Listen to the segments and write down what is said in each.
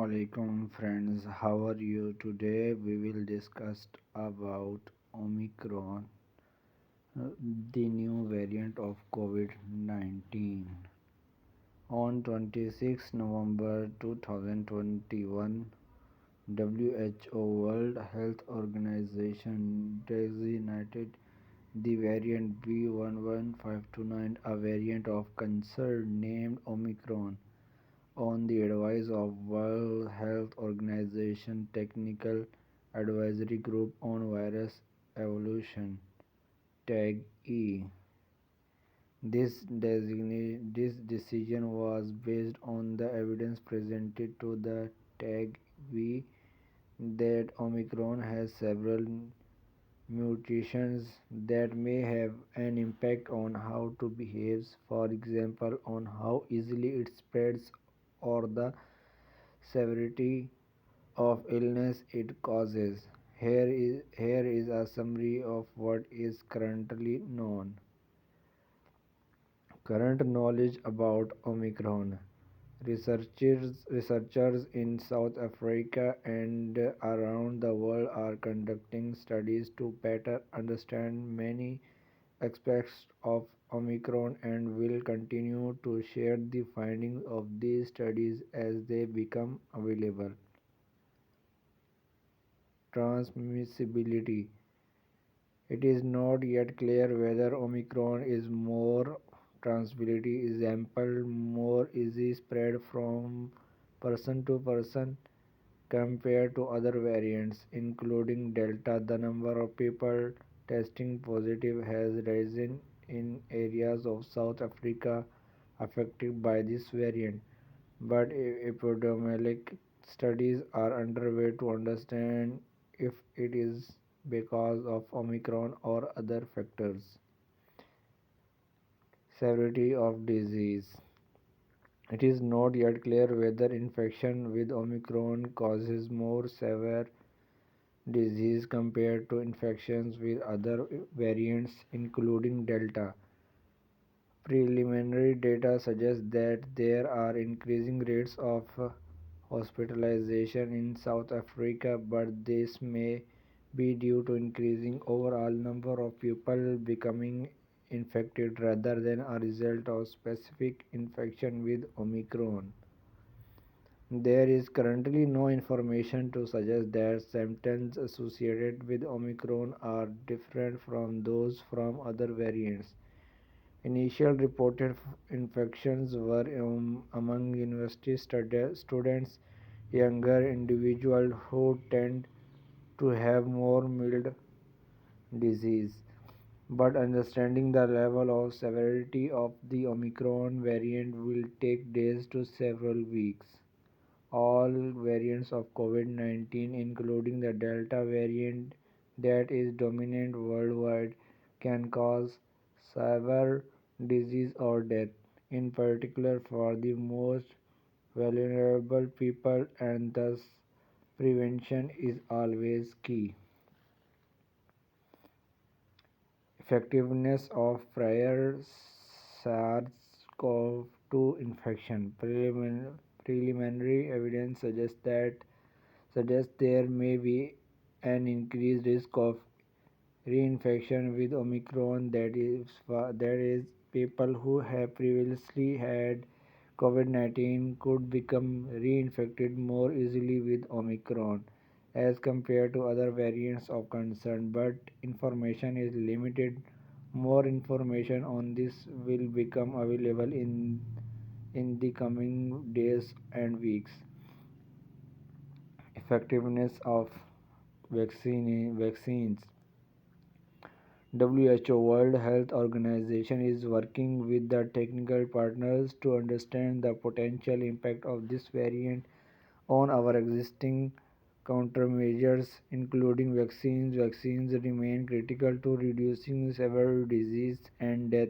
Assalamualaikum friends, how are you? Today we will discuss about Omicron, the new variant of COVID-19. On 26 November 2021, WHO World Health Organization designated the variant B11529 a variant of concern named Omicron on the advice of World Health Organization Technical Advisory Group on Virus Evolution (TAG-E). This decision was based on the evidence presented to the TAG-E that Omicron has several mutations that may have an impact on how it behaves, for example, on how easily it spreads or the severity of illness it causes. Here is a summary of what is currently known. Current knowledge about Omicron. Researchers in South Africa and around the world are conducting studies to better understand many aspects of Omicron and will continue to share the findings of these studies as they become available. Transmissibility. It is not yet clear whether Omicron is more transmissibility is ample, more easy spread from person to person compared to other variants, including Delta. The number of people testing positive has risen in areas of South Africa affected by this variant, but epidemiologic studies are underway to understand if it is because of Omicron or other factors. Severity of disease. It is not yet clear whether infection with Omicron causes more severe disease compared to infections with other variants, including Delta. Preliminary data suggests that there are increasing rates of hospitalization in South Africa, but this may be due to increasing overall number of people becoming infected rather than a result of specific infection with Omicron. There is currently no information to suggest that symptoms associated with Omicron are different from those from other variants. Initial reported infections were among university students, younger individuals who tend to have more mild disease. But understanding the level of severity of the Omicron variant will take days to several weeks. All variants of COVID-19, including the Delta variant that is dominant worldwide, can cause severe disease or death, in particular for the most vulnerable people, and thus prevention is always key. Effectiveness of prior SARS-CoV-2 infection. Preliminary evidence suggests there may be an increased risk of reinfection with Omicron. That is, people who have previously had COVID-19 could become reinfected more easily with Omicron as compared to other variants of concern, but information is limited. More information on this will become available in the coming days and weeks. Effectiveness of vaccines. WHO World Health Organization is working with the technical partners to understand the potential impact of this variant on our existing countermeasures, including vaccines. Vaccines remain critical to reducing severe disease and death,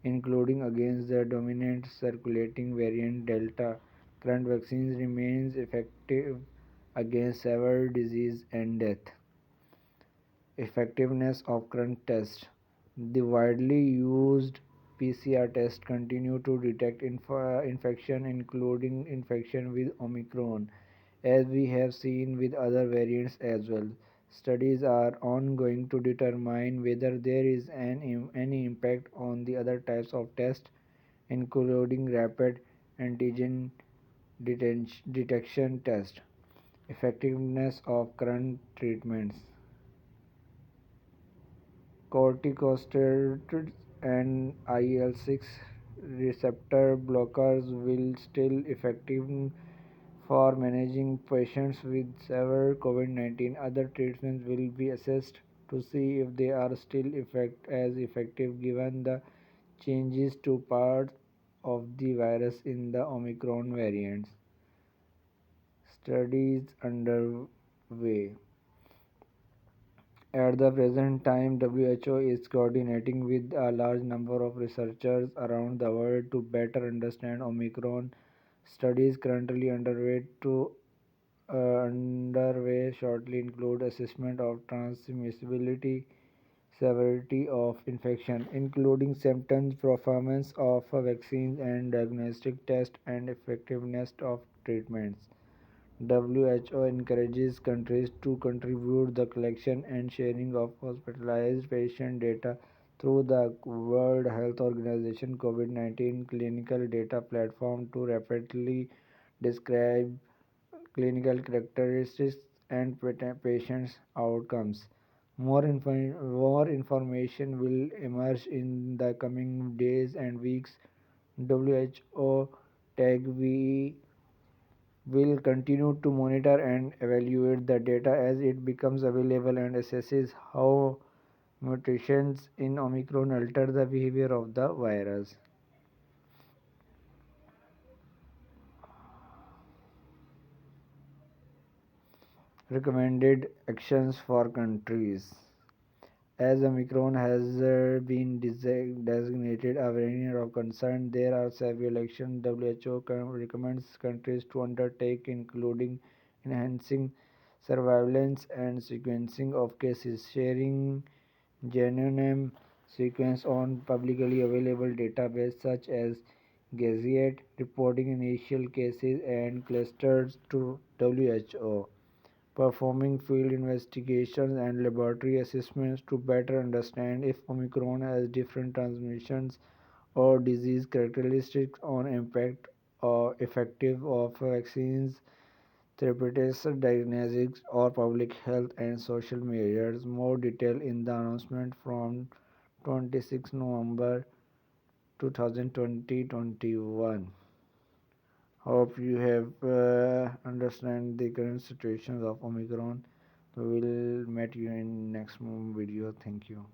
including against the dominant circulating variant Delta. Current vaccines remain effective against severe disease and death. Effectiveness of current tests. The widely used PCR tests continue to detect infection, including infection with Omicron. as we have seen with other variants as well. Studies are ongoing to determine whether there is any impact on the other types of tests, including rapid antigen detection test. Effectiveness of current treatments. Corticosteroids and IL-6 receptor blockers will still effective for managing patients with severe COVID-19. Other treatments will be assessed to see if they are still as effective given the changes to parts of the virus in the Omicron variants. Studies underway. At the present time, WHO is coordinating with a large number of researchers around the world to better understand Omicron. Studies currently underway shortly include assessment of transmissibility, severity of infection, including symptoms, performance of vaccines and diagnostic tests, and effectiveness of treatments. WHO encourages countries to contribute the collection and sharing of hospitalized patient data through the World Health Organization COVID-19 clinical data platform to rapidly describe clinical characteristics and patients' outcomes. More information will emerge in the coming days and weeks. WHO TAG will continue to monitor and evaluate the data as it becomes available and assesses how mutations in Omicron alter the behavior of the virus. Recommended actions for countries. As Omicron has been designated a variant of concern, there are several actions WHO recommends countries to undertake, including enhancing surveillance and sequencing of cases, sharing genome sequence on publicly available databases such as Gaziet, reporting initial cases and clusters to WHO, performing field investigations and laboratory assessments to better understand if Omicron has different transmissions or disease characteristics on impact or effective of vaccines, therapeutics, diagnostics, or public health and social measures. More detail in the announcement from 26 November 2020-21. Hope you have understand the current situations of Omicron. We will meet you in next video. Thank you.